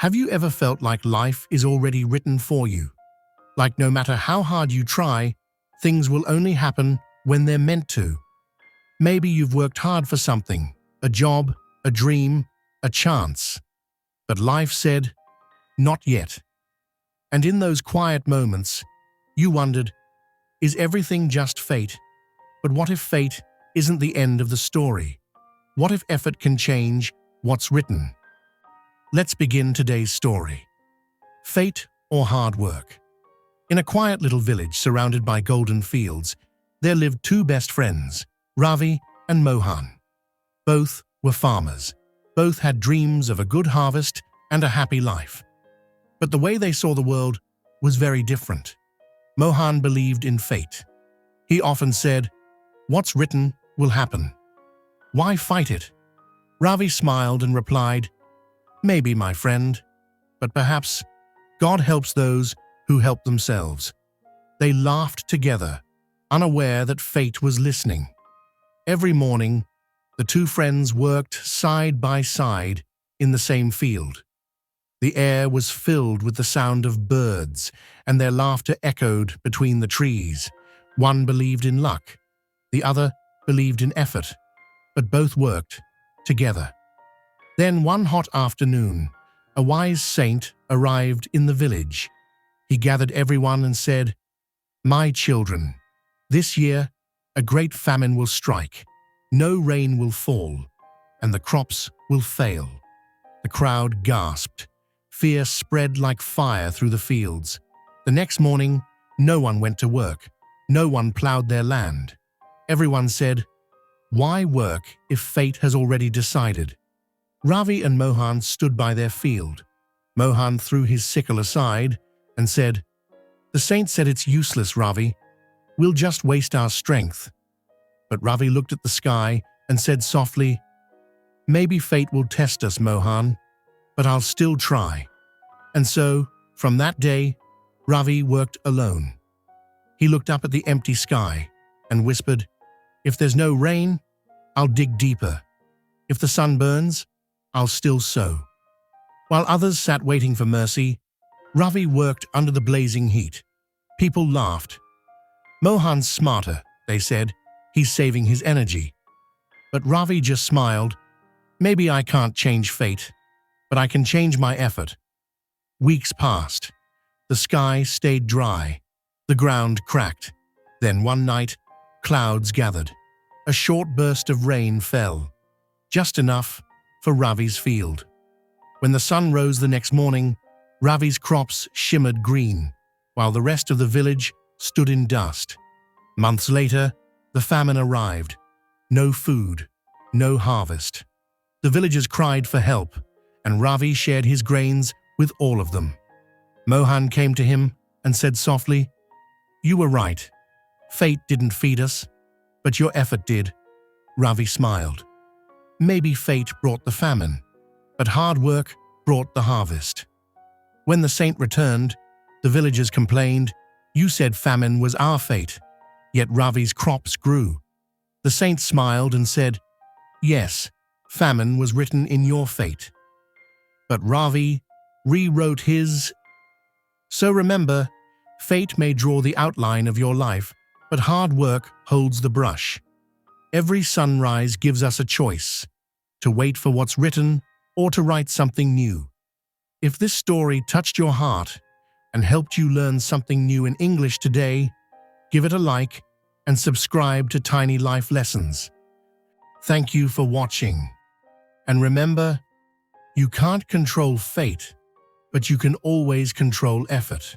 Have you ever felt like life is already written for you? Like no matter how hard you try, things will only happen when they're meant to. Maybe you've worked hard for something, a job, a dream, a chance. But life said, not yet. And in those quiet moments, you wondered, is everything just fate? But what if fate isn't the end of the story? What if effort can change what's written? Let's begin today's story. Fate or hard work? In a quiet little village surrounded by golden fields, there lived two best friends, Ravi and Mohan. Both were farmers. Both had dreams of a good harvest and a happy life. But the way they saw the world was very different. Mohan believed in fate. He often said, "What's written will happen. Why fight it?" Ravi smiled and replied, "Maybe, my friend, but perhaps God helps those who help themselves." They laughed together, unaware that fate was listening. Every morning, the two friends worked side by side in the same field. The air was filled with the sound of birds, and their laughter echoed between the trees. One believed in luck, the other believed in effort, but both worked together. Then one hot afternoon, a wise saint arrived in the village. He gathered everyone and said, "My children, this year a great famine will strike. No rain will fall, and the crops will fail." The crowd gasped. Fear spread like fire through the fields. The next morning, no one went to work. No one plowed their land. Everyone said, "Why work if fate has already decided?" Ravi and Mohan stood by their field. Mohan threw his sickle aside and said, "The saint said it's useless, Ravi. We'll just waste our strength." But Ravi looked at the sky and said softly, "Maybe fate will test us, Mohan, but I'll still try." And so, from that day, Ravi worked alone. He looked up at the empty sky and whispered, "If there's no rain, I'll dig deeper. If the sun burns, I'll still sow." While others sat waiting for mercy, Ravi worked under the blazing heat. People laughed. "Mohan's smarter," they said. "He's saving his energy." But Ravi just smiled. "Maybe I can't change fate, but I can change my effort." Weeks passed. The sky stayed dry. The ground cracked. Then one night, clouds gathered. A short burst of rain fell, just enough for Ravi's field. When the sun rose the next morning, Ravi's crops shimmered green, while the rest of the village stood in dust. Months later, the famine arrived. No food, no harvest. The villagers cried for help, and Ravi shared his grains with all of them. Mohan came to him and said softly, "You were right. Fate didn't feed us, but your effort did." Ravi smiled. Maybe fate brought the famine, but hard work brought the harvest. When the saint returned, the villagers complained, "You said famine was our fate." Yet Ravi's crops grew. The saint smiled and said, "Yes, famine was written in your fate." But Ravi rewrote his. So remember, fate may draw the outline of your life, but hard work holds the brush. Every sunrise gives us a choice, to wait for what's written or to write something new. If this story touched your heart and helped you learn something new in English today, give it a like and subscribe to Tiny Life Lessons. Thank you for watching. And remember, you can't control fate, but you can always control effort.